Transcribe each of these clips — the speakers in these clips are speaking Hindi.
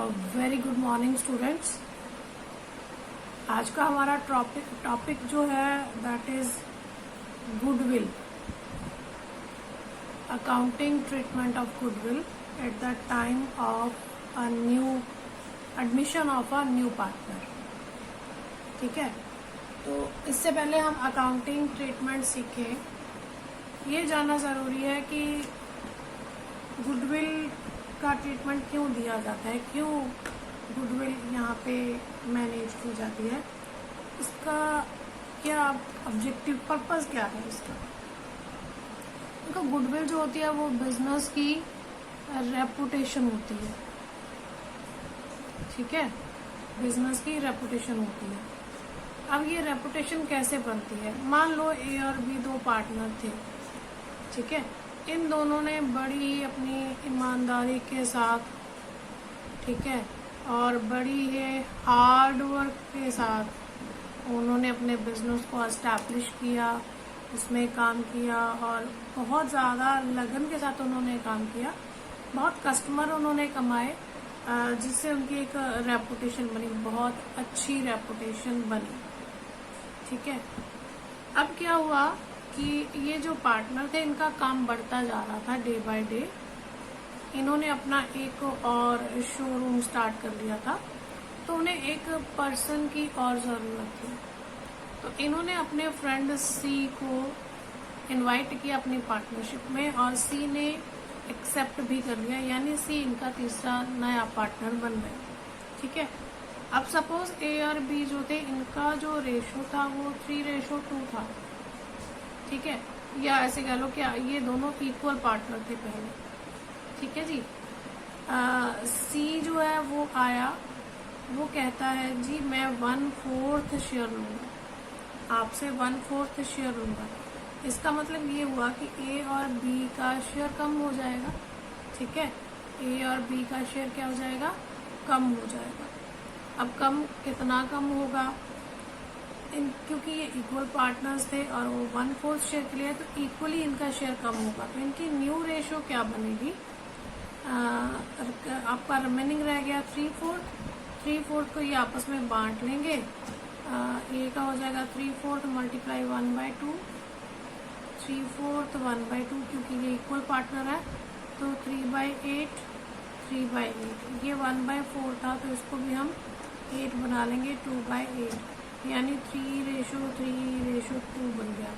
Very good morning students. आज का हमारा टॉपिक जो है that is goodwill, accounting treatment of goodwill at the time of a new admission of a new partner. ठीक है, तो इससे पहले हम अकाउंटिंग ट्रीटमेंट सीखें, ये जानना ज़रूरी है कि गुडविल का ट्रीटमेंट क्यों दिया जाता है, क्यों गुडविल यहाँ पे मैनेज की जाती है, इसका क्या ऑब्जेक्टिव पर्पस क्या है इसका। उनका गुडविल जो होती है वो बिजनेस की रेपुटेशन होती है। ठीक है, बिजनेस की रेपुटेशन होती है। अब ये रेपुटेशन कैसे बनती है? मान लो ए और बी दो पार्टनर थे, ठीक है, इन दोनों ने बड़ी अपनी ईमानदारी के साथ, ठीक है, और बड़ी है हार्ड वर्क के साथ उन्होंने अपने बिजनेस को एस्टैब्लिश किया, उसमें काम किया और बहुत ज़्यादा लगन के साथ उन्होंने काम किया, बहुत कस्टमर उन्होंने कमाए, जिससे उनकी एक रेपुटेशन बनी, बहुत अच्छी रेपुटेशन बनी। ठीक है, अब क्या हुआ कि ये जो पार्टनर थे इनका काम बढ़ता जा रहा था डे बाय डे। इन्होंने अपना एक और शोरूम स्टार्ट कर लिया था, तो उन्हें एक पर्सन की और ज़रूरत थी। तो इन्होंने अपने फ्रेंड सी को इनवाइट किया अपनी पार्टनरशिप में और सी ने एक्सेप्ट भी कर लिया, यानी सी इनका तीसरा नया पार्टनर बन गया। ठीक है, अब सपोज ए और बी जो थे इनका जो रेशो था वो 3:2 था। ठीक है, या ऐसे कह लो क्या ये दोनों इक्वल पार्टनर थे पहले। ठीक है जी, सी जो है वो आया, वो कहता है जी मैं 1/4 शेयर लूंगा, आपसे 1/4 शेयर लूंगा। इसका मतलब ये हुआ कि ए और बी का शेयर कम हो जाएगा। ठीक है, ए और बी का शेयर क्या हो जाएगा? कम हो जाएगा। अब कम कितना कम होगा? क्योंकि ये इक्वल पार्टनर्स थे और वो 1/4 शेयर के लिए, तो इक्वली इनका शेयर कम होगा, तो इनकी न्यू रेशो क्या बनेगी? आपका रिमेनिंग रह गया 3/4 को ये आपस में बांट लेंगे। ए का हो जाएगा 3/4 मल्टीप्लाई 1/2, 3/4 1/2, क्योंकि ये इक्वल पार्टनर है, तो 3/8 3/8। ये 1/4 था, तो इसको भी हम 8 बना लेंगे, 2/8, यानी 3:2 बन गया।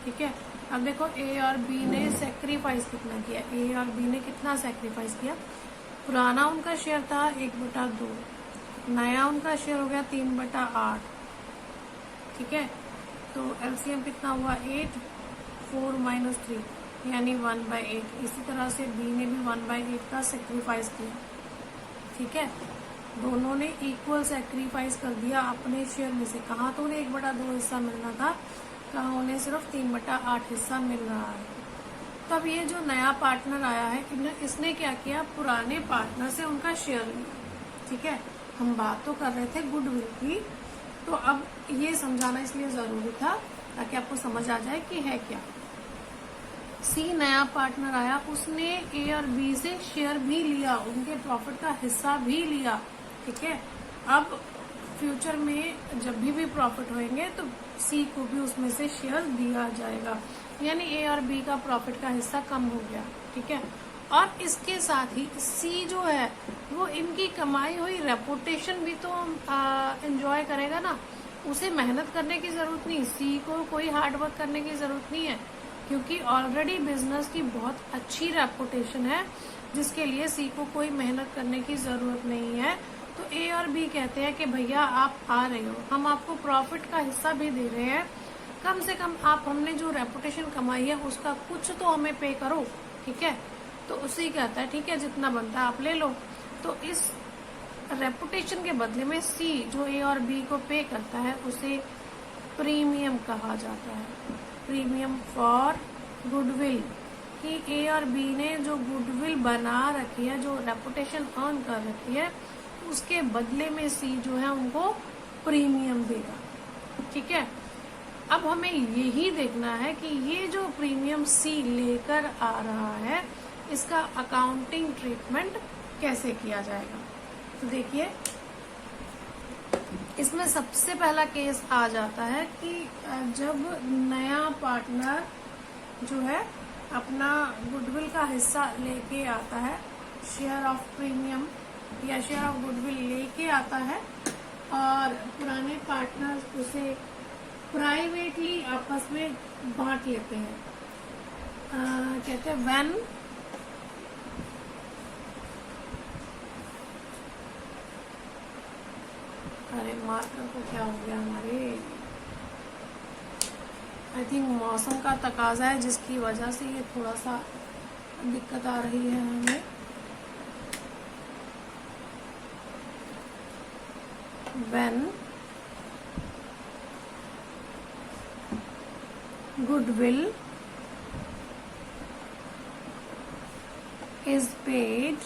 ठीक है, अब देखो ए और बी ने सेक्रीफाइस कितना किया, ए और बी ने कितना सेक्रीफाइस किया। पुराना उनका शेयर था 1/2, नया उनका शेयर हो गया 3/8। ठीक है, तो एलसीएम कितना हुआ? 8, 4 - 3 यानी 1/8। इसी तरह से बी ने भी 1/8 का सेक्रीफाइस किया। ठीक है, दोनों ने इक्वल सेक्रीफाइस कर दिया अपने शेयर में से। कहाँ तो उन्हें 1/2 हिस्सा मिलना था, कहाँ उन्हें सिर्फ 3/8 हिस्सा मिल रहा है। तब ये जो नया पार्टनर आया है इसने क्या किया? पुराने पार्टनर से उनका शेयर लिया। ठीक है, हम बात तो कर रहे थे गुडविल की, तो अब ये समझाना इसलिए जरूरी था ताकि आपको समझ आ जाए कि है क्या। सी नया पार्टनर आया, उसने ए और बी से शेयर भी लिया, उनके प्रॉफिट का हिस्सा भी लिया। ठीक है, अब फ्यूचर में जब भी प्रॉफिट होंगे तो सी को भी उसमें से शेयर दिया जाएगा, यानी ए और बी का प्रॉफिट का हिस्सा कम हो गया। ठीक है, और इसके साथ ही सी जो है वो इनकी कमाई हुई रेपुटेशन भी तो एंजॉय करेगा ना, उसे मेहनत करने की जरूरत नहीं, सी को कोई हार्ड वर्क करने की जरूरत नहीं है, क्योंकि ऑलरेडी बिजनेस की बहुत अच्छी रेपुटेशन है, जिसके लिए सी को कोई मेहनत करने की जरूरत नहीं है। तो ए और बी कहते हैं कि भैया आप आ रहे हो, हम आपको प्रॉफिट का हिस्सा भी दे रहे हैं, कम से कम आप हमने जो रेपुटेशन कमाई है उसका कुछ तो हमें पे करो। ठीक है, तो उसी कहता है ठीक है जितना बनता है आप ले लो। तो इस रेपुटेशन के बदले में सी जो ए और बी को पे करता है उसे प्रीमियम कहा जाता है, प्रीमियम फॉर गुडविल। कि ए और बी ने जो गुडविल बना रखी है, जो रेपुटेशन अर्न कर रखी है, उसके बदले में सी जो है उनको प्रीमियम देगा। ठीक है, अब हमें यही देखना है कि ये जो प्रीमियम सी लेकर आ रहा है इसका अकाउंटिंग ट्रीटमेंट कैसे किया जाएगा। तो देखिए इसमें सबसे पहला केस आ जाता है कि जब नया पार्टनर जो है अपना गुडविल का हिस्सा लेके आता है, शेयर ऑफ प्रीमियम या शेयर ऑफ गुडविल लेके आता है और पुराने पार्टनर उसे प्राइवेटली आपस में बांट लेते हैं। कहते हैं व्हेन अरे मार्कर को क्या हो गया हमारे, आई थिंक मौसम का तकाजा है जिसकी वजह से ये थोड़ा सा दिक्कत आ रही है हमें। When goodwill is paid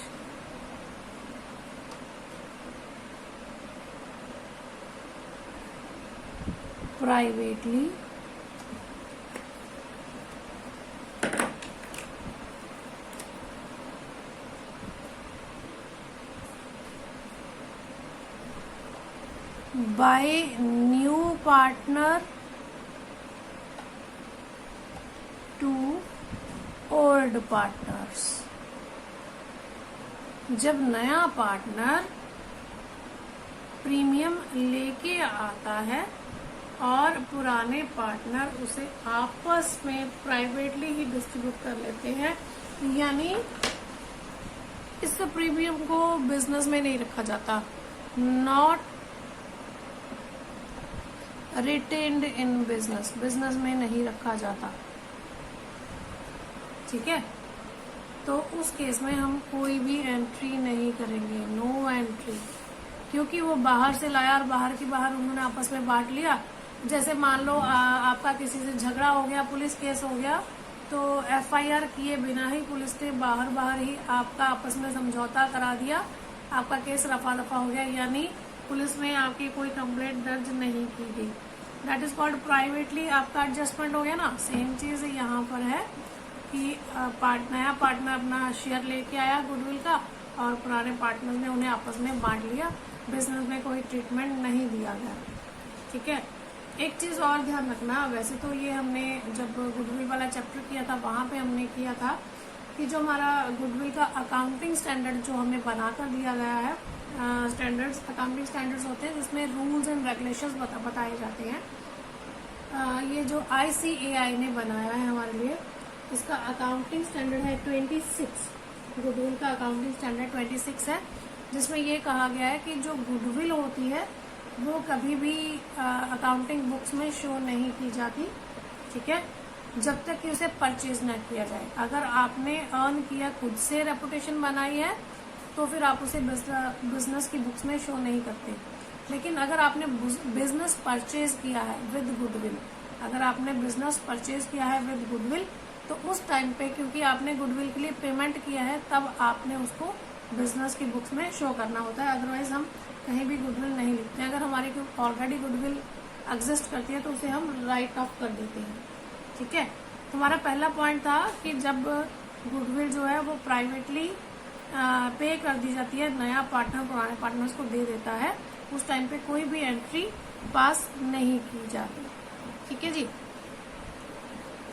privately by new partner to old partners। जब नया पार्टनर प्रीमियम लेके आता है और पुराने पार्टनर उसे आपस में प्राइवेटली ही डिस्ट्रीब्यूट कर लेते हैं, यानी इस प्रीमियम को बिजनेस में नहीं रखा जाता, not retained in business, business में नहीं रखा जाता। ठीक है, तो उस केस में हम कोई भी एंट्री नहीं करेंगे, नो एंट्री, क्योंकि वो बाहर से लाया और बाहर की बाहर उन्होंने आपस में बांट लिया। जैसे मान लो आपका किसी से झगड़ा हो गया, पुलिस केस हो गया, तो एफआईआर किए बिना ही पुलिस ने बाहर ही आपका आपस में समझौता करा दिया, आपका केस रफा दफा हो गया, यानी पुलिस में आपकी कोई कंप्लेंट दर्ज नहीं की गई। दैट इज कॉल्ड प्राइवेटली आपका एडजस्टमेंट हो गया ना। सेम चीज यहाँ पर है कि नया पार्टनर अपना शेयर लेके आया गुडविल का और पुराने पार्टनर ने उन्हें आपस में बांट लिया, बिजनेस में कोई ट्रीटमेंट नहीं दिया गया। ठीक है, एक चीज और ध्यान रखना, वैसे तो ये हमने जब गुडविल वाला चैप्टर किया था वहां पे हमने किया था कि जो हमारा गुडविल का अकाउंटिंग स्टैंडर्ड जो हमें बनाकर दिया गया है, स्टैंडर्ड्स, अकाउंटिंग स्टैंडर्ड्स होते हैं जिसमें रूल्स एंड रेगुलेशंस बताए जाते हैं। ये जो ICAI ने बनाया है हमारे लिए, इसका अकाउंटिंग स्टैंडर्ड है 26, गुडविल का अकाउंटिंग स्टैंडर्ड 26 है, जिसमें ये कहा गया है कि जो गुडविल होती है वो कभी भी अकाउंटिंग बुक्स में शो नहीं की जाती। ठीक है, जब तक कि उसे परचेज न किया जाए। अगर आपने अर्न किया, खुद से रेपुटेशन बनाई है, तो फिर आप उसे बिजनेस की बुक्स में शो नहीं करते। लेकिन अगर आपने बिजनेस परचेज किया है विद गुडविल, अगर आपने बिजनेस परचेज किया है विद गुडविल, तो उस टाइम पे क्योंकि आपने गुडविल के लिए पेमेंट किया है, तब आपने उसको बिजनेस की बुक्स में शो करना होता है। अदरवाइज हम कहीं भी गुडविल नहीं लिखते हैं। अगर हमारी ऑलरेडी गुडविल एग्जिस्ट करती है तो उसे हम राइट ऑफ कर देते हैं। ठीक है, तो हमारा पहला पॉइंट था कि जब गुडविल जो है वो प्राइवेटली पे कर दी जाती है, नया पार्टनर पुराने पार्टनर्स को दे देता है, उस टाइम पे कोई भी एंट्री पास नहीं की जाती। ठीक है जी।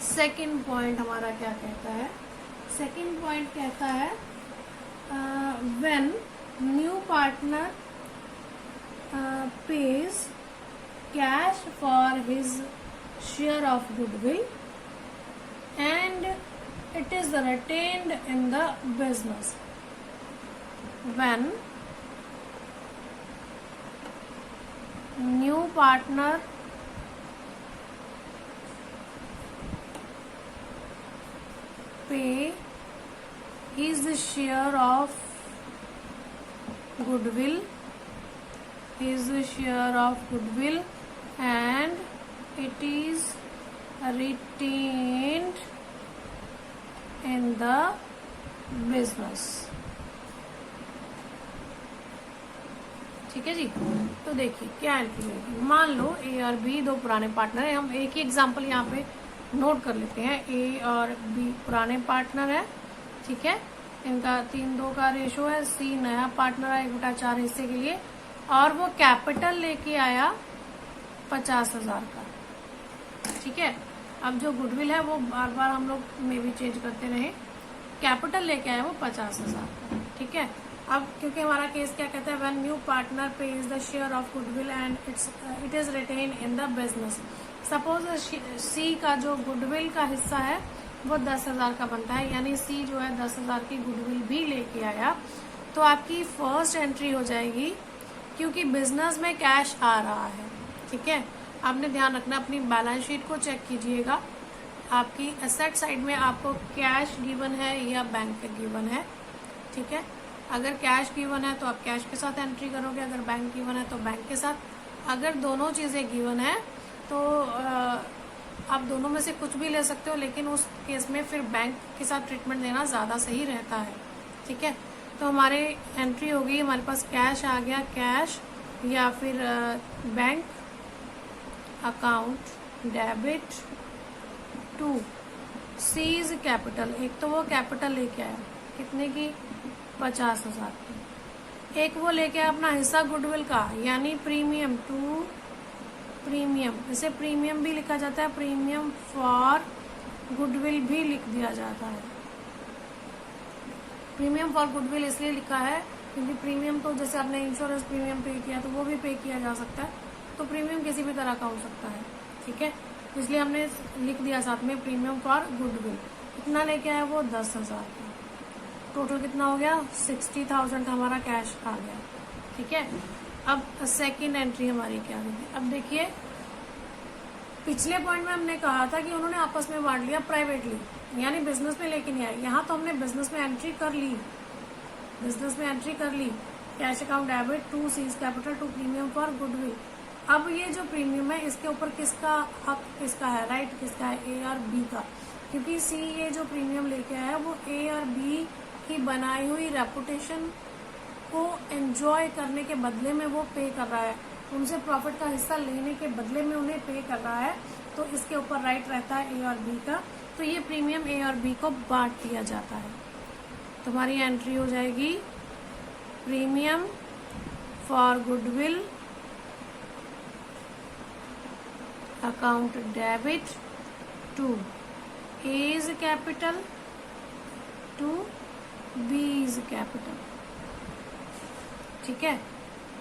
सेकंड पॉइंट हमारा क्या कहता है? सेकंड पॉइंट कहता है when new partner pays cash for his share of goodwill and it is retained in the business. When new partner pay his share of goodwill and it is retained in the business. ठीक है जी। तो देखिए क्या एंट्री होगी। मान लो ए और बी दो पुराने पार्टनर है, हम एक ही एग्जांपल यहाँ पे नोट कर लेते हैं। ए और बी पुराने पार्टनर है, ठीक है। इनका 3-2 का रेशो है। सी नया पार्टनर है 1/4 हिस्से के लिए, और वो कैपिटल लेके आया 50,000 का। ठीक है, अब जो गुडविल है वो बार बार हम लोग में भी चेंज करते रहे, कैपिटल लेके आया वो 50,000 का। ठीक है, अब क्योंकि हमारा केस क्या कहता है, when new partner pays the share of goodwill and it is retained in the business. Suppose C का जो गुडविल का हिस्सा है वो 10,000 का बनता है, यानी सी जो है 10,000 की गुडविल भी लेके आया, तो आपकी फर्स्ट एंट्री हो जाएगी, क्योंकि बिजनेस में कैश आ रहा है। ठीक है, आपने ध्यान रखना, अपनी बैलेंस शीट को चेक कीजिएगा, आपकी एसेट साइड में आपको कैश गिवन है या बैंक गिवन है। ठीक है, अगर कैश गिवन है तो आप कैश के साथ एंट्री करोगे, अगर बैंक गिवन है तो बैंक के साथ। अगर दोनों चीजें गिवन है तो आप दोनों में से कुछ भी ले सकते हो, लेकिन उस केस में फिर बैंक के साथ ट्रीटमेंट देना ज्यादा सही रहता है। ठीक है, तो हमारे एंट्री होगी, हमारे पास कैश आ गया, कैश या फिर bank account debit to seize capital. एक तो वो कैपिटल लेके आया कितने की, 50,000 की। एक वो लेके आया अपना हिस्सा गुडविल का, यानी प्रीमियम टू प्रीमियम, इसे प्रीमियम भी लिखा जाता है, प्रीमियम फॉर गुडविल भी लिख दिया जाता है। प्रीमियम फॉर गुडविल इसलिए लिखा है क्योंकि प्रीमियम तो जैसे आपने इंश्योरेंस प्रीमियम पे किया तो वो भी पे किया जा सकता है, तो प्रीमियम किसी भी तरह का हो सकता है। ठीक है, इसलिए हमने लिख दिया साथ में प्रीमियम फॉर गुडविल। कितना लेके आया वो 10,000 का। टोटल कितना हो गया, 60,000 का हमारा कैश आ गया। ठीक है, अब सेकंड एंट्री हमारी क्या होगी। अब देखिए, पिछले पॉइंट में हमने कहा था कि उन्होंने आपस में बांट लिया प्राइवेटली, यानी बिजनेस में लेके नहीं आए। यहाँ तो हमने बिजनेस में एंट्री कर ली, बिजनेस में एंट्री कर ली, cash account debit to seize capital to premium for goodwill. अब ये जो प्रीमियम है इसके ऊपर किसका हक, किसका है, राइट किसका है, ए और बी का, क्योंकि सी ये जो प्रीमियम लेके आया है वो ए और बी की बनाई हुई रेपुटेशन को एंजॉय करने के बदले में वो पे कर रहा है, उनसे प्रॉफिट का हिस्सा लेने के बदले में उन्हें पे कर रहा है, तो इसके ऊपर राइट रहता है ए और बी का। तो ये प्रीमियम ए और बी को बांट दिया जाता है। तुम्हारी एंट्री हो जाएगी premium for goodwill account debit to A's capital to B's capital. ठीक है,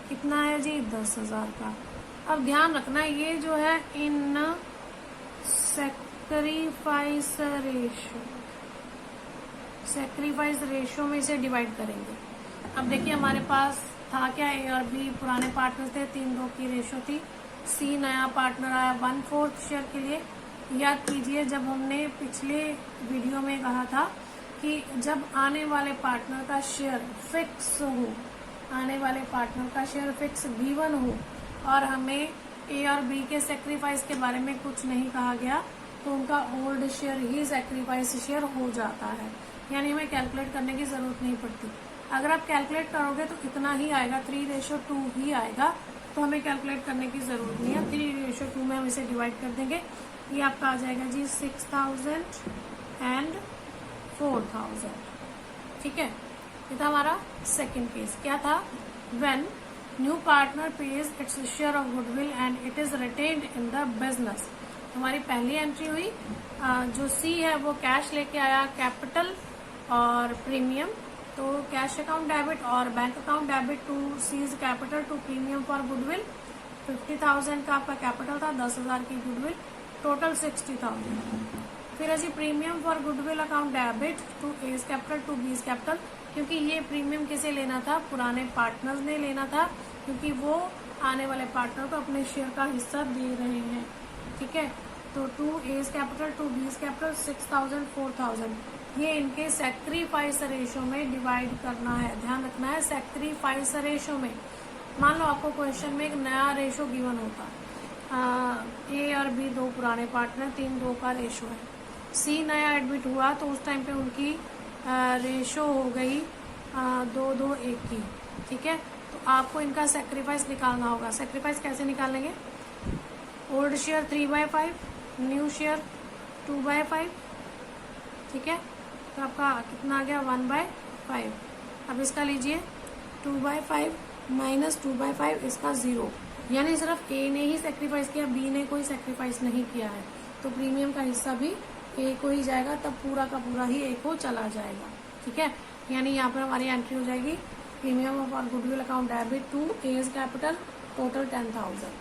कितना है जी, 10,000 का। अब ध्यान रखना, ये जो है इन सैक्रिफाइस रेशियो में इसे डिवाइड करेंगे। अब देखिए, हमारे पास था क्या, ए और बी पुराने पार्टनर थे, 3-2 की रेशियो थी। सी नया पार्टनर आया 1/4 शेयर के लिए। याद कीजिए, जब हमने पिछले वीडियो में कहा था कि जब आने वाले पार्टनर का शेयर फिक्स हो, आने वाले पार्टनर का शेयर फिक्स गिवन हो और हमें ए और बी के सेक्रीफाइस के बारे में कुछ नहीं कहा गया, तो उनका ओल्ड शेयर ही सेक्रीफाइस शेयर हो जाता है, यानी हमें कैलकुलेट करने की जरूरत नहीं पड़ती। अगर आप कैलकुलेट करोगे तो इतना ही आएगा, 3:2 ही आएगा, तो हमें कैलकुलेट करने की जरूरत नहीं है। 3:2 में हम इसे डिवाइड कर देंगे, ये आपका आ जाएगा जी 6,000 एंड 4,000। ठीक है, ये था हमारा सेकंड केस। क्या था, when new partner page its share of goodwill and it is retained in the business. हमारी पहली एंट्री हुई, जो सी है वो कैश लेके आया, कैपिटल और प्रीमियम, तो कैश अकाउंट डेबिट और bank account debit to seize capital to premium for goodwill. 50,000 का आपका कैपिटल था, 10,000 की गुडविल, टोटल 60,000। फिर अजी premium for goodwill account debit to A's capital to B's capital, क्योंकि ये प्रीमियम किसे लेना था, पुराने पार्टनर्स ने लेना था, क्योंकि वो आने वाले पार्टनर को अपने शेयर का हिस्सा दे रहे हैं। ठीक है, तो to A's capital to B's capital 6,000 4,000, ये इनके सैक्रिफाइस रेशो में डिवाइड करना है। ध्यान रखना है, सैक्रिफाइस रेशो में। मान लो आपको क्वेश्चन में एक नया रेशो गिवन होता, ए और बी दो पुराने पार्टनर, 3:2 का रेशो है। सी नया एडमिट हुआ तो उस टाइम पे उनकी रेशो हो गई 2:1 की। ठीक है, तो आपको इनका सैक्रिफाइस निकालना होगा। सैक्रिफाइस कैसे निकालेंगे, ओल्ड शेयर 3/5, न्यू शेयर 2/5। ठीक है, तो आपका कितना आ गया, 1/5। 5। अब इसका लीजिए 2/5 माइनस 2/5, इसका 0, यानी सिर्फ ए ने ही सेक्रीफाइस किया, बी ने कोई सेक्रीफाइस नहीं किया है, तो प्रीमियम का हिस्सा भी ए को ही जाएगा, तब पूरा का पूरा ही ए को चला जाएगा। ठीक है, यानी यहाँ पर हमारी एंट्री हो जाएगी प्रीमियम ऑफ और goodwill account debit to A's capital total 10,000।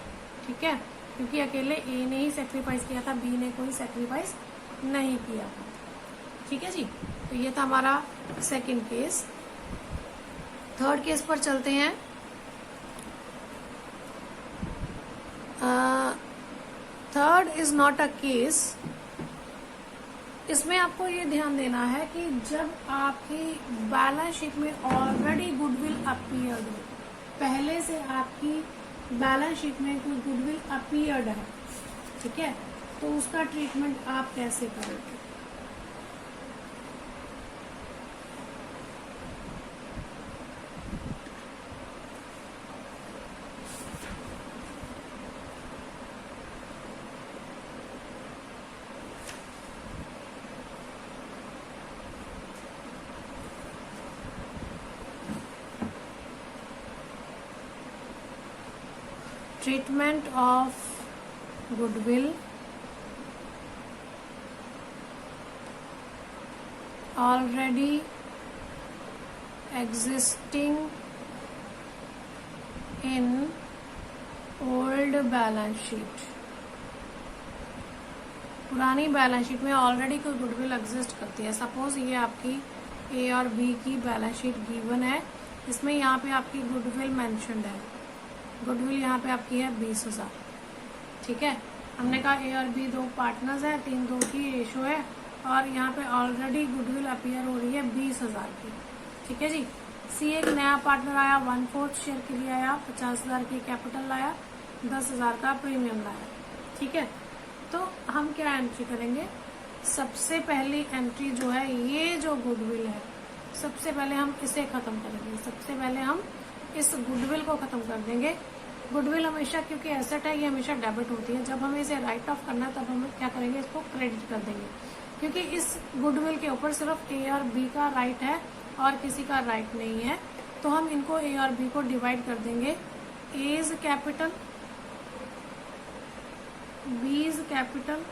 ठीक है, क्योंकि अकेले ए ने ही सेक्रीफाइस किया था, बी ने कोई सेक्रीफाइस नहीं किया था। ठीक है जी, तो ये था हमारा सेकंड केस। थर्ड केस पर चलते हैं। Third is not a case. इसमें आपको ये ध्यान देना है कि जब आपकी बैलेंस शीट में ऑलरेडी गुडविल अपीयर्ड हो, पहले से आपकी बैलेंस शीट में कोई गुडविल अपीयर्ड है, ठीक है, तो उसका ट्रीटमेंट आप कैसे करोगे। Treatment of goodwill already existing in old balance sheet। पुरानी बैलेंस शीट में ऑलरेडी कोई गुडविल एग्जिस्ट करती है। सपोज ये आपकी ए और बी की बैलेंस शीट गिवन है, इसमें यहाँ पे आपकी गुडविल मेंशन्ड है। गुडविल यहाँ पे आपकी है 20,000। ठीक है, हमने कहा ए और बी दो पार्टनर्स है, 3-2 की रेशो है, और यहाँ पे ऑलरेडी गुडविल अपीयर हो रही है 20,000 की। ठीक है जी, सी एक नया पार्टनर आया, 1/4 शेयर के लिए आया, 50,000 की कैपिटल लाया, 10,000 का प्रीमियम लाया। ठीक है, तो हम क्या एंट्री करेंगे। सबसे पहली एंट्री जो है, ये जो गुडविल है, सबसे पहले हम इसे खत्म करेंगे। सबसे पहले हम इस गुडविल को खत्म कर देंगे। गुडविल हमेशा, क्योंकि एसेट है, ये हमेशा डेबिट होती है। जब हमें इसे राइट ऑफ करना है तब हम क्या करेंगे, इसको क्रेडिट कर देंगे, क्योंकि इस गुडविल के ऊपर सिर्फ ए और बी का राइट है और किसी का राइट नहीं है। तो हम इनको ए और बी को डिवाइड कर देंगे। A is capital, B is capital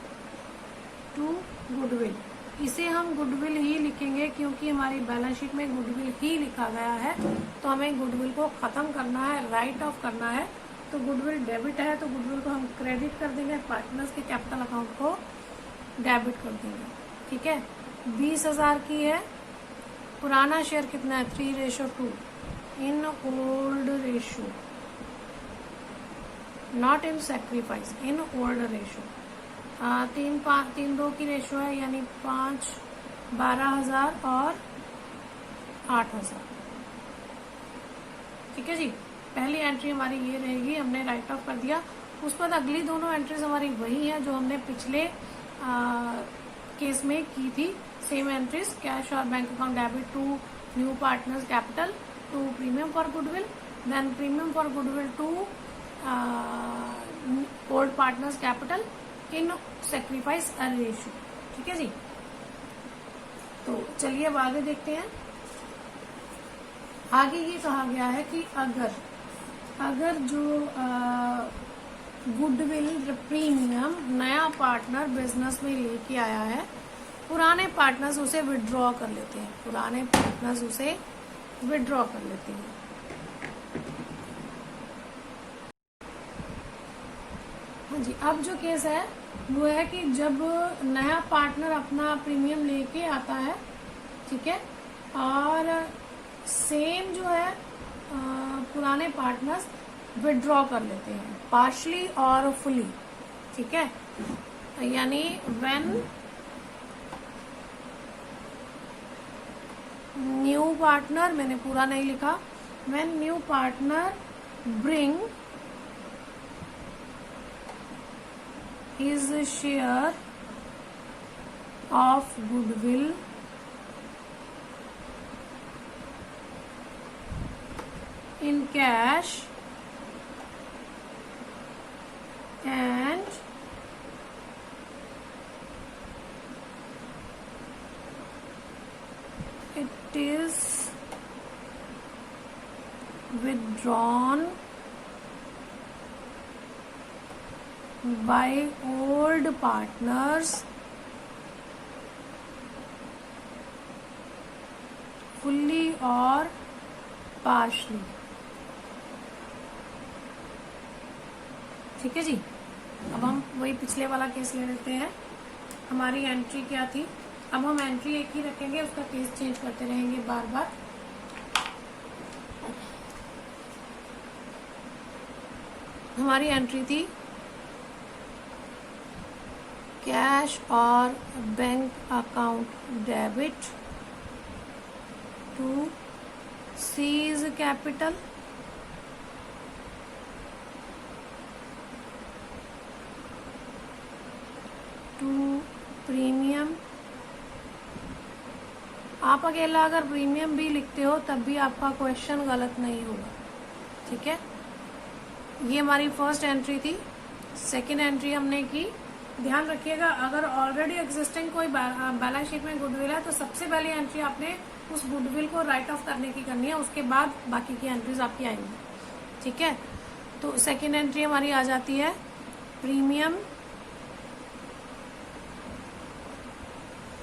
to goodwill. इसे हम गुडविल ही लिखेंगे क्योंकि हमारी बैलेंस शीट में गुडविल ही लिखा गया है, तो हमें गुडविल को खत्म करना है, राइट ऑफ करना है। तो गुडविल डेबिट है, तो गुडविल को हम क्रेडिट कर देंगे, पार्टनर्स के कैपिटल अकाउंट को डेबिट कर देंगे। ठीक है, 20,000 की है। पुराना शेयर कितना है, 3:2 in old ratio, not in sacrifice, in old ratio. 3-2 की रेशो है, यानी 5, 12,000 और 8,000। ठीक है जी, पहली एंट्री हमारी ये रहेगी, हमने राइट ऑफ कर दिया। उसके बाद अगली दोनों एंट्रीज हमारी वही है जो हमने पिछले केस में की थी। सेम एंट्रीज, कैश और bank account debit to new partners capital to premium for goodwill, then premium for goodwill to old partners capital in sacrifice ratio. ठीक है जी, तो चलिए अब आगे देखते हैं। आगे ये कहा गया है कि अगर जो गुडविल प्रीमियम नया पार्टनर बिजनेस में लेके आया है, पुराने पार्टनर्स उसे विड्रॉ कर लेते हैं, पुराने पार्टनर्स उसे विड्रॉ कर लेते हैं। हाँ जी, अब जो केस है वो है कि जब नया पार्टनर अपना प्रीमियम लेके आता है, ठीक है, और सेम जो है पुराने पार्टनर्स विड्रॉ कर लेते हैं, पार्शली और फुली। ठीक है, यानी व्हेन न्यू पार्टनर, मैंने पूरा नहीं लिखा, when new partner bring his share of goodwill in cash and it is withdrawn by old partners fully or partially। ठीक है जी। अब हम वही पिछले वाला केस ले लेते हैं। हमारी एंट्री क्या थी, अब हम एंट्री एक ही रखेंगे, उसका केस चेंज करते रहेंगे बार बार। हमारी एंट्री थी कैश और bank account debit to seize capital to premium. आप अकेला अगर प्रीमियम भी लिखते हो तब भी आपका क्वेश्चन गलत नहीं होगा। ठीक है, ये हमारी फर्स्ट एंट्री थी। सेकंड एंट्री हमने की, ध्यान रखिएगा अगर ऑलरेडी एग्जिस्टिंग कोई बैलेंस शीट में गुडविल है तो सबसे पहली एंट्री आपने उस गुडविल को राइट ऑफ करने की करनी है, उसके बाद बाकी की एंट्रीज आपकी आएंगी। ठीक है, तो सेकंड एंट्री हमारी आ जाती है premium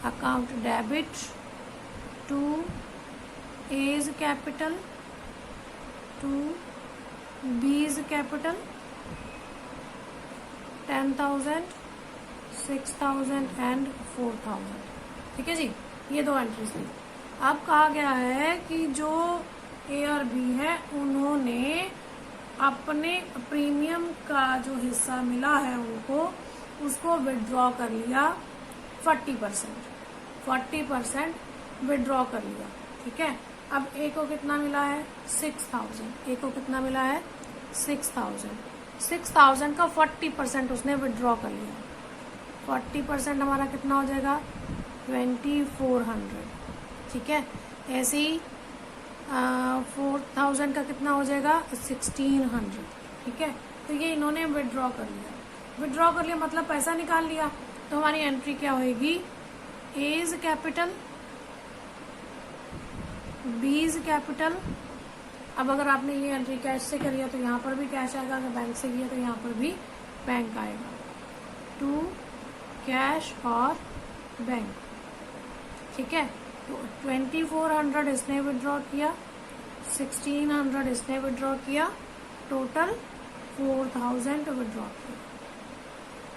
account debit to A's capital to B's capital 10,000, 6,000 and 4,000। ठीक है जी, ये दो एंट्रीज थी। अब कहा गया है कि जो ए और बी है उन्होंने अपने प्रीमियम का जो हिस्सा मिला है उनको, उसको विड्रॉ कर लिया 40% विड्रॉ कर लिया। ठीक है, अब ए को कितना मिला है 6,000, ए को कितना मिला है 6,000 का 40% उसने विड्रॉ कर लिया। 40% हमारा कितना हो जाएगा 2,400। ठीक है, ऐसे ही 4,000 का कितना हो जाएगा 1,600। ठीक है, तो ये इन्होंने विड्रॉ कर लिया। विड्रॉ कर लिया मतलब पैसा निकाल लिया। तो हमारी एंट्री क्या होगी, एज कैपिटल बीज कैपिटल। अब अगर आपने ये एंट्री कैश से करी है तो यहाँ पर भी कैश आएगा, अगर बैंक से किया तो यहाँ पर भी बैंक आएगा। टू कैश और बैंक। ठीक है, तो 2,400 इसने विड्रॉ किया, 1,600 इसने विड्रॉ किया, टोटल 4,000 विड्रॉ किया।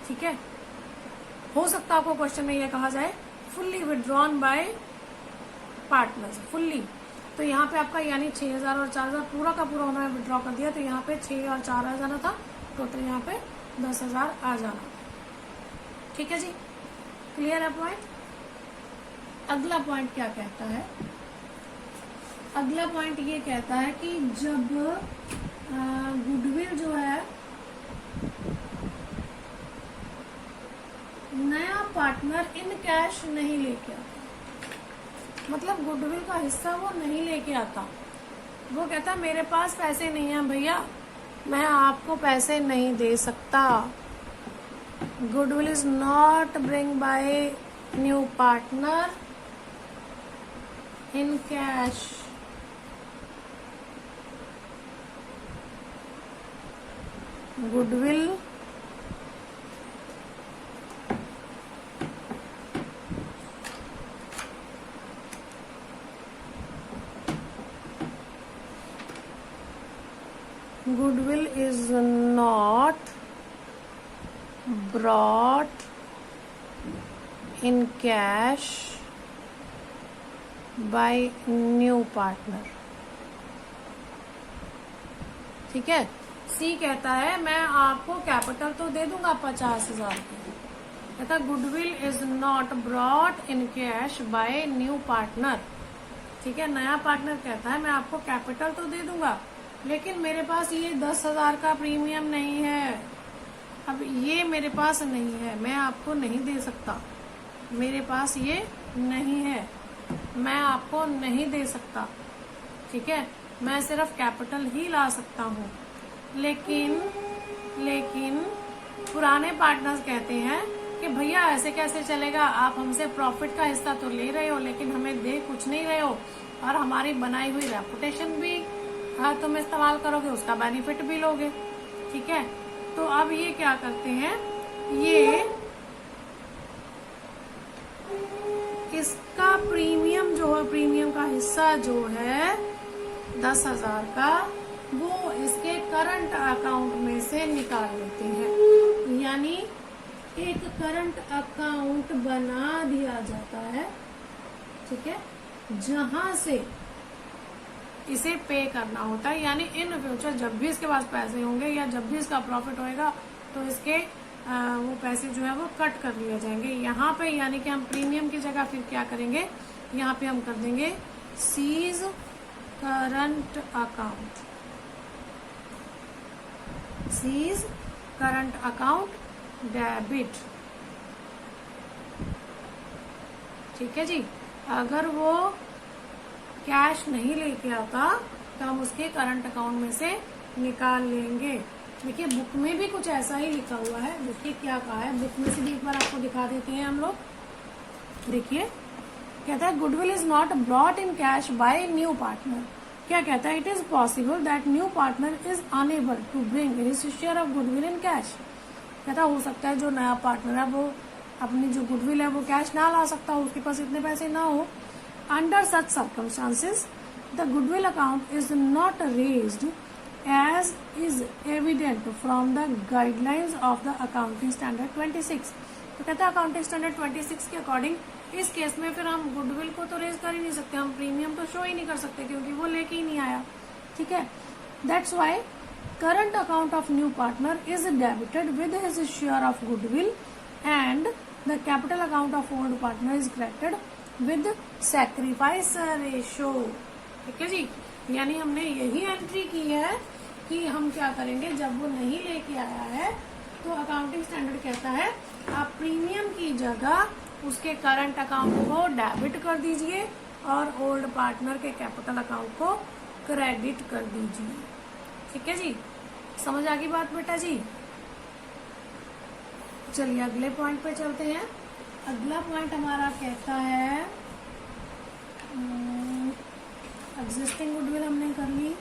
ठीक है, हो सकता है आपको क्वेश्चन में ये कहा जाए fully withdrawn bye partners fully, तो यहाँ पे आपका यानी 6,000 और 4,000 पूरा का पूरा उन्होंने विड्रॉ कर दिया, तो यहाँ पे 6 और 4 आ जाना था, टोटल यहाँ पे 10,000 आ जाना। ठीक है जी, क्लियर है पॉइंट। अगला पॉइंट क्या कहता है, अगला पॉइंट ये कहता है कि जब गुडविल जो है नया पार्टनर इन कैश नहीं लेके आता, मतलब गुडविल का हिस्सा वो नहीं लेके आता, वो कहता मेरे पास पैसे नहीं है भैया, मैं आपको पैसे नहीं दे सकता। Goodwill is not bring by new partner in cash. Goodwill goodwill is not brought in cash by new partner। ठीक है, सी कहता है मैं आपको कैपिटल तो दे दूंगा 50,000 की, कहता goodwill is not brought in cash by new partner. ठीक है, नया पार्टनर कहता है मैं आपको कैपिटल तो दे दूंगा लेकिन मेरे पास ये 10,000 का प्रीमियम नहीं है, अब ये मेरे पास नहीं है, मैं आपको नहीं दे सकता, मेरे पास ये नहीं है, मैं आपको नहीं दे सकता। ठीक है, मैं सिर्फ कैपिटल ही ला सकता हूँ। लेकिन पुराने पार्टनर्स कहते हैं कि भैया ऐसे कैसे चलेगा, आप हमसे प्रॉफिट का हिस्सा तो ले रहे हो लेकिन हमें दे कुछ नहीं रहे हो, और हमारी बनाई हुई रेपुटेशन भी तुम इस्तेमाल करोगे उसका बेनिफिट भी लोगे। ठीक है, तो अब ये क्या करते हैं, ये इसका प्रीमियम जो है, प्रीमियम का हिस्सा जो है 10,000 का, वो इसके करंट अकाउंट में से निकाल लेते हैं। यानी एक करंट अकाउंट बना दिया जाता है, ठीक है, जहां से इसे पे करना होता है। यानी इन फ्यूचर जब भी इसके पास पैसे होंगे या जब भी इसका प्रॉफिट होएगा तो इसके वो पैसे जो है वो कट कर लिए जाएंगे यहाँ पे। यानी कि हम प्रीमियम की जगह फिर क्या करेंगे, यहाँ पे हम कर देंगे C's current account, C's current account debit. ठीक है जी, अगर वो कैश नहीं लेके आता तो हम उसके करंट अकाउंट में से निकाल लेंगे। देखिए बुक में भी कुछ ऐसा ही लिखा हुआ है। देखिए क्या कहा है बुक में से भी एक बार आपको दिखा देते हैं हम लोग। देखिए कहता है goodwill is not brought in cash by new partner. क्या कहता है, it is possible that new partner is unable to bring his share of goodwill in cash. कहता हो सकता है जो नया पार्टनर है वो अपनी जो गुडविल है वो कैश ना ला सकता हो, उसके पास इतने पैसे ना हो। Under such circumstances the goodwill account is not raised as is evident from the guidelines of the accounting standard 26। तो कहता है अकाउंटिंग स्टैंडर्ड 26 के अकॉर्डिंग इस केस में फिर हम गुडविल को तो रेज कर ही नहीं सकते, हम प्रीमियम तो शो ही नहीं कर सकते क्योंकि वो लेके ही नहीं आया। ठीक है, that's why current account of new partner is debited with his share of goodwill and the capital account of old partner is credited with sacrifice ratio. ठीक है जी, यानी हमने यही एंट्री की है कि हम क्या करेंगे, जब वो नहीं लेके आया है तो अकाउंटिंग स्टैंडर्ड कहता है आप प्रीमियम की जगह उसके करंट अकाउंट को डेबिट कर दीजिए और ओल्ड पार्टनर के कैपिटल अकाउंट को क्रेडिट कर दीजिए। ठीक है जी, समझ आ गई बात बेटा जी। चलिए अगले पॉइंट पे चलते हैं। अगला पॉइंट हमारा कहता है एग्जिस्टिंग गुडविल हमने कर ली।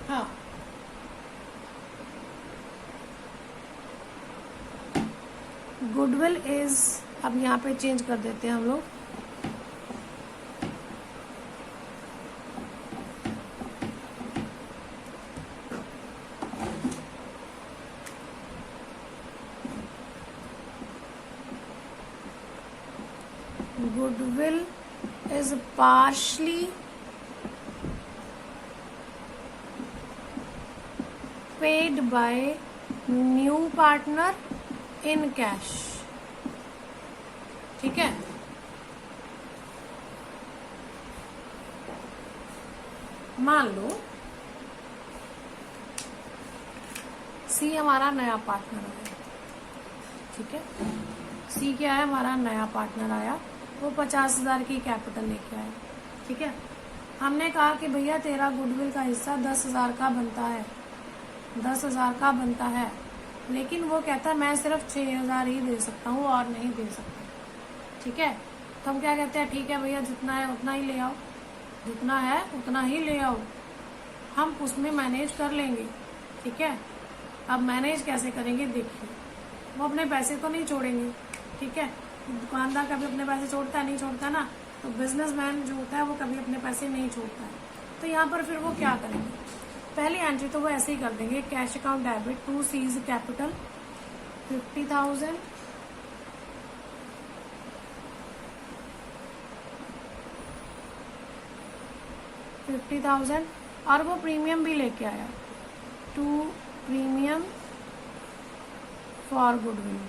हाँ, गुडविल इज, अब यहाँ पे चेंज कर देते हैं हम लोग। Goodwill is partially paid by new partner in cash। ठीक है, मान लो सी हमारा नया पार्टनर आया। ठीक है, सी क्या है, हमारा नया पार्टनर आया, वो 50,000 की कैपिटल लेके आया। ठीक है, हमने कहा कि भैया तेरा गुडविल का हिस्सा 10,000 का बनता है, 10,000 का बनता है, लेकिन वो कहता है मैं सिर्फ 6,000 ही दे सकता हूँ और नहीं दे सकता। ठीक है, तो हम क्या कहते हैं, ठीक है भैया जितना है उतना ही ले आओ, जितना है उतना ही ले आओ, हम उसमें मैनेज कर लेंगे। ठीक है, अब मैनेज कैसे करेंगे देखिए, वो अपने पैसे तो नहीं छोड़ेंगे। ठीक है, दुकानदार कभी अपने पैसे छोड़ता नहीं छोड़ता ना, तो बिजनेसमैन जो होता है वो कभी अपने पैसे नहीं छोड़ता है। तो यहाँ पर फिर वो क्या करेंगे, पहली एंट्री तो वो ऐसे ही कर देंगे, cash account debit to seize capital 50,000 50,000 और वो प्रीमियम भी लेके आया, to premium for goodwill.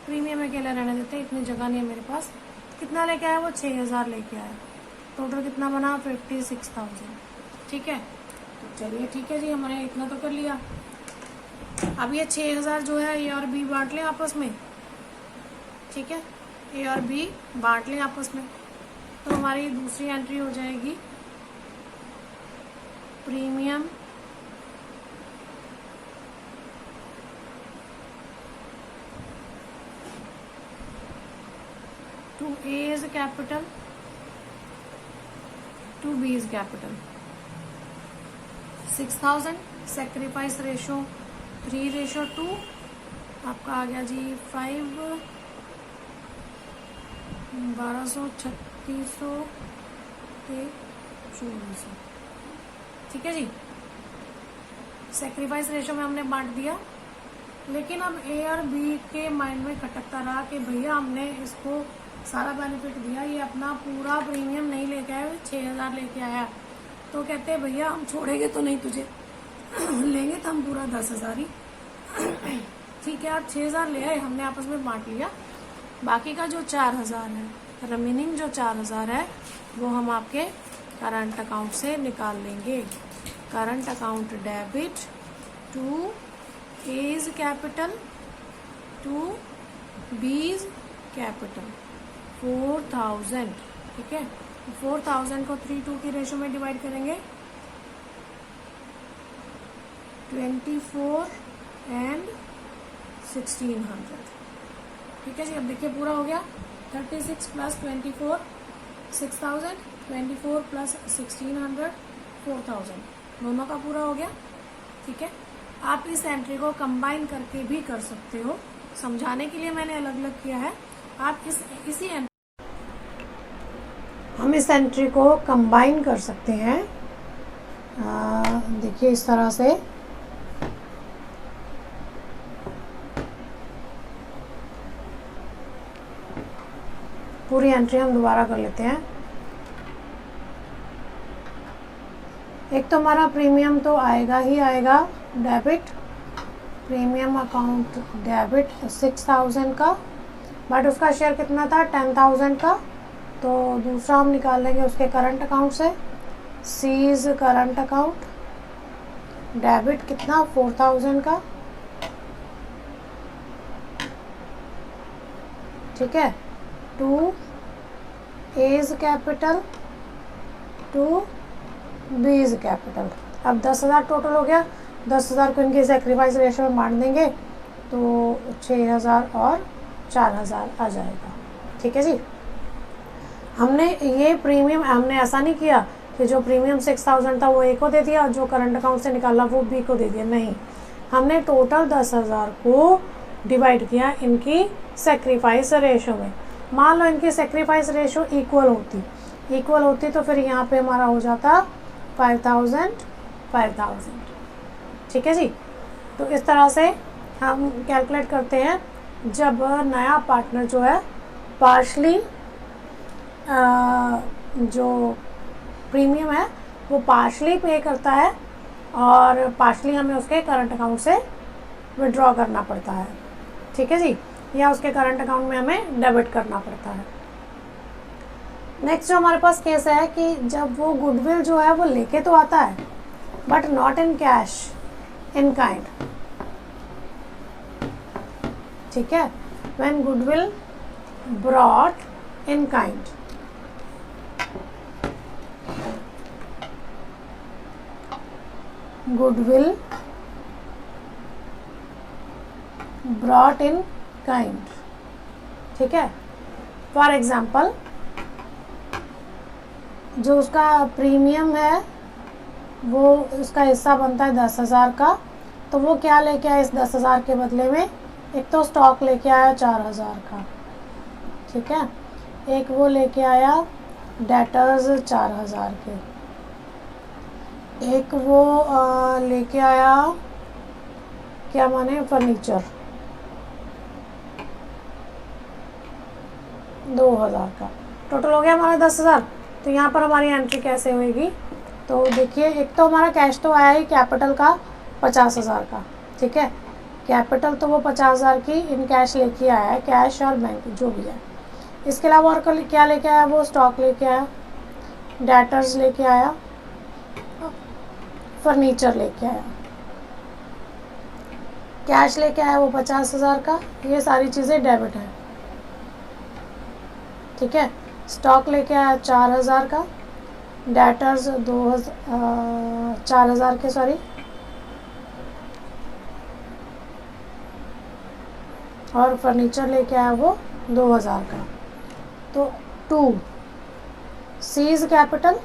Premium अकेला रहने देते, इतनी जगह नहीं है मेरे पास। कितना लेके आया वो, 6,000 लेके आया, टोटल कितना बना 56,000। ठीक है, तो चलिए ठीक है जी, हमने इतना तो कर लिया। अब ये 6,000 जो है ए और बी बांट लें आपस में। ठीक है, ए और बी बांट लें आपस में, तो हमारी दूसरी एंट्री हो जाएगी premium to A is capital to B's capital. 6000 sacrifice ratio 3:2 आपका आ गया जी 5, 1200, 3600 ते 2400। ठीक है जी, सेक्रीफाइस रेशो में हमने बांट दिया। लेकिन अब ए और बी के माइंड में खटकता रहा कि भैया हमने इसको सारा बेनिफिट दिया, ये अपना पूरा प्रीमियम नहीं लेके आया, 6000 लेके आया। तो कहते हैं भैया हम छोड़ेंगे तो नहीं तुझे लेंगे तो हम पूरा 10,000 ही ठीक है आप 6000 ले आए, हमने आपस में बांट लिया। बाकी का जो 4000 है, रिमेनिंग जो 4000 है वो हम आपके करंट अकाउंट से निकाल लेंगे। Current account debit to A's capital to B's capital 4000। ठीक है, 4000 को 3:2 की रेशो में डिवाइड करेंगे, 24 एंड 1600। ठीक है जी, अब देखिए पूरा हो गया। 36 प्लस 24 6000, 24 प्लस 1600 4000, दोनों का पूरा हो गया। ठीक है, आप इस एंट्री को कंबाइन करके भी कर सकते हो, समझाने के लिए मैंने अलग अलग किया है। आप हम इस एंट्री को कंबाइन कर सकते हैं। देखिए इस तरह से पूरी एंट्री हम दोबारा कर लेते हैं। एक तो हमारा प्रीमियम तो आएगा ही आएगा डेबिट, प्रीमियम अकाउंट डेबिट 6000 का, बट उसका शेयर कितना था 10,000 का। तो दूसरा हम निकाल लेंगे उसके करंट अकाउंट से, सीज करंट अकाउंट डेबिट कितना 4000 का। ठीक है, to A's capital to B's capital. अब 10,000 टोटल हो गया, 10,000 को इनके सेक्रीफाइस रेशो में बांट देंगे तो 6,000 और 4,000 आ जाएगा। ठीक है जी, हमने ये प्रीमियम हमने ऐसा नहीं किया कि जो प्रीमियम 6000 था वो ए को दे दिया और जो करंट अकाउंट से निकाला वो बी को दे दिया, नहीं, हमने टोटल 10,000 को डिवाइड किया इनकी सेक्रीफाइस रेशो में। मान लो इनकी सेक्रीफाइस रेशो इक्वल होती तो फिर यहाँ पे हमारा हो जाता 5000 5000। ठीक है जी, तो इस तरह से हम कैलकुलेट करते हैं जब नया पार्टनर जो है पार्शली जो प्रीमियम है वो पार्शली पे करता है और पार्शली हमें उसके करंट अकाउंट से विड्रॉ करना पड़ता है। ठीक है जी, या उसके करंट अकाउंट में हमें डेबिट करना पड़ता है। नेक्स्ट जो हमारे पास केस है कि जब वो गुडविल जो है वो लेके तो आता है but not in cash, in kind. ठीक है, when goodwill brought in kind, goodwill brought in kind. ठीक है, फॉर एग्जाम्पल जो उसका प्रीमियम है वो उसका हिस्सा बनता है 10,000 का, तो वो क्या लेके आया इस 10,000 के बदले में, एक तो स्टॉक लेके आया 4,000 का। ठीक है, एक वो लेके आया डेटर्स 4,000 के, एक वो लेके आया क्या माने फर्नीचर 2,000 का। टोटल हो गया हमारा 10,000। तो यहाँ पर हमारी एंट्री कैसे होगी, तो देखिए एक तो हमारा कैश तो आया ही कैपिटल का 50,000 का। ठीक है, कैपिटल तो वो 50,000 की इन कैश लेके आया है, कैश और बैंक जो भी है। इसके अलावा और क्या लेके आया, वो स्टॉक लेके आया, डेटर्स लेके आया, फर्नीचर लेके आया, कैश लेके आया वो 50,000 का। ये सारी चीज़ें डेबिट हैं। ठीक है, स्टॉक लेके आया 4,000 का, डेटर्स 4,000 के सॉरी, और फर्नीचर लेके आया वो 2,000 का। तो टू सीज कैपिटल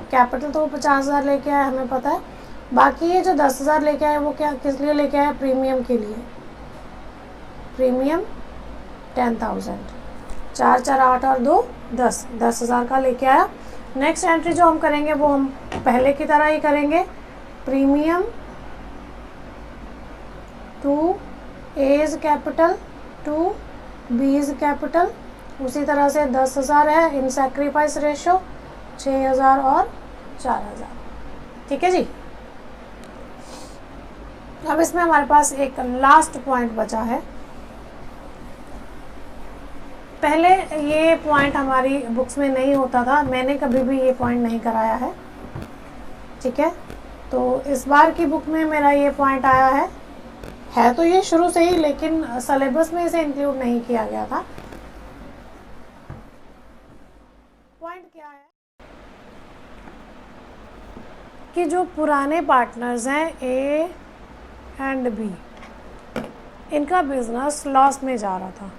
कैपिटल तो वो 50,000 लेके आया, हमें पता है। बाकी ये जो 10,000 लेके आया वो क्या किस लिए लेके आया? प्रीमियम के लिए। प्रीमियम 10,000, 4 4 8 और 2 10, 10,000 का लेके आया। नेक्स्ट एंट्री जो हम करेंगे वो हम पहले की तरह ही करेंगे। Premium to A's capital to B's capital, उसी तरह से 10,000 है इन सैक्रिफाइस रेशो 6,000 और 4,000। ठीक है जी। अब इसमें हमारे पास एक लास्ट पॉइंट बचा है। पहले ये पॉइंट हमारी बुक्स में नहीं होता था, मैंने कभी भी ये पॉइंट नहीं कराया है। ठीक है, तो इस बार की बुक में मेरा ये पॉइंट आया है तो ये शुरू से ही, लेकिन सिलेबस में इसे इंक्लूड नहीं किया गया था। पॉइंट क्या है कि जो पुराने पार्टनर्स हैं ए एंड बी, इनका बिजनेस लॉस में जा रहा था।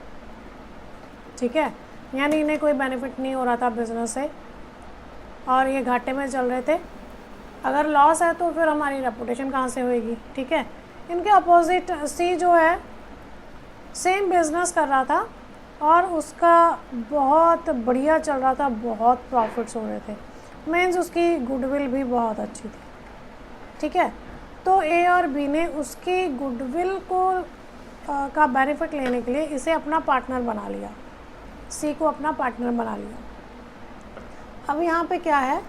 ठीक है, यानी इन्हें कोई बेनिफिट नहीं हो रहा था बिजनेस से और ये घाटे में चल रहे थे। अगर लॉस है तो फिर हमारी रेपुटेशन कहाँ से होएगी? ठीक है, इनके अपोजिट सी जो है सेम बिजनेस कर रहा था और उसका बहुत बढ़िया चल रहा था, बहुत प्रॉफिट्स हो रहे थे, मीन्स उसकी गुडविल भी बहुत अच्छी थी। ठीक है, तो ए और बी ने उसकी गुडविल को का बेनिफिट लेने के लिए इसे अपना पार्टनर बना लिया, सी को अपना पार्टनर बना लिया। अब यहाँ पे क्या है,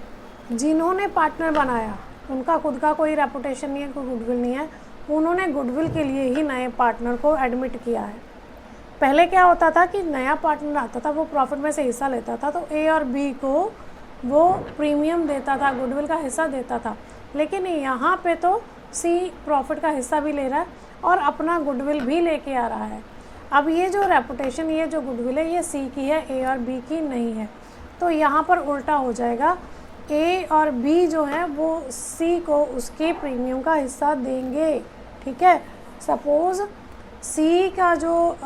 जिन्होंने पार्टनर बनाया उनका खुद का कोई रेपुटेशन नहीं है, कोई गुडविल नहीं है, उन्होंने गुडविल के लिए ही नए पार्टनर को एडमिट किया है। पहले क्या होता था कि नया पार्टनर आता था, वो प्रॉफिट में से हिस्सा लेता था, तो ए और बी को वो प्रीमियम देता था, गुडविल का हिस्सा देता था। लेकिन यहाँ पे तो सी प्रॉफिट का हिस्सा भी ले रहा है और अपना गुडविल भी लेके आ रहा है। अब ये जो रेपुटेशन, ये जो गुडविल है, ये सी की है, ए और बी की नहीं है। तो यहाँ पर उल्टा हो जाएगा, ए और बी जो है वो सी को उसके प्रीमियम का हिस्सा देंगे। ठीक है, सपोज़ सी का जो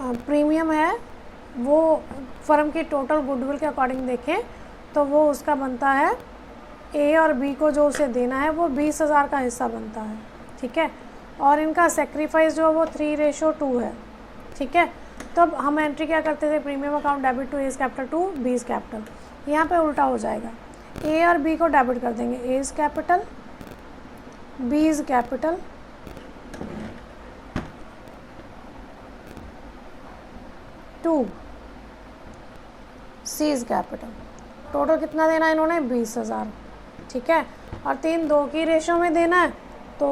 प्रीमियम है वो फर्म की टोटल गुडविल के अकॉर्डिंग देखें तो वो उसका बनता है, ए और बी को जो उसे देना है वो 20,000 का हिस्सा बनता है। ठीक है, और इनका सेक्रीफाइस जो वो 3:2 है। ठीक है, तो अब हम एंट्री क्या करते थे? Premium account debit to A's capital to B's capital. यहाँ पे उल्टा हो जाएगा, ए और बी को डेबिट कर देंगे A's capital, B's capital, to seize capital. Total कितना देना है इन्होंने? 20,000। ठीक है, और 3:2 की रेशो में देना है तो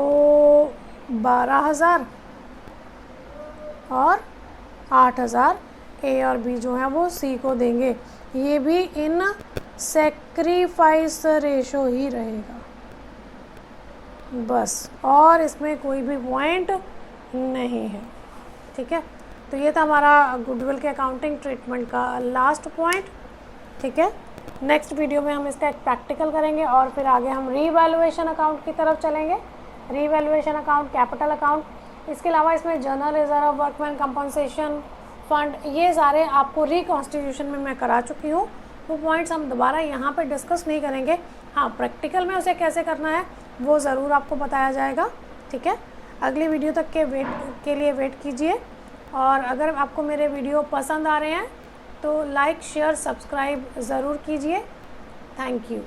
12,000 और 8,000 ए और बी जो है वो सी को देंगे। ये भी इन सेक्रीफाइस रेशो ही रहेगा बस, और इसमें कोई भी पॉइंट नहीं है। ठीक है, तो ये था हमारा गुडविल के अकाउंटिंग ट्रीटमेंट का लास्ट पॉइंट। ठीक है, नेक्स्ट वीडियो में हम इसका एक प्रैक्टिकल करेंगे और फिर आगे हम रीवैल्यूएशन अकाउंट की तरफ चलेंगे। रीवैल्यूएशन अकाउंट, कैपिटल अकाउंट, इसके अलावा इसमें journal reserve, workman compensation fund, ये सारे आपको रिकॉन्स्टिट्यूशन में मैं करा चुकी हूँ। वो पॉइंट्स हम दोबारा यहाँ पे डिस्कस नहीं करेंगे। हाँ, प्रैक्टिकल में उसे कैसे करना है वो ज़रूर आपको बताया जाएगा। ठीक है, अगली वीडियो तक के लिए वेट कीजिए, और अगर आपको मेरे वीडियो पसंद आ रहे हैं तो लाइक, शेयर, सब्सक्राइब ज़रूर कीजिए। Thank you.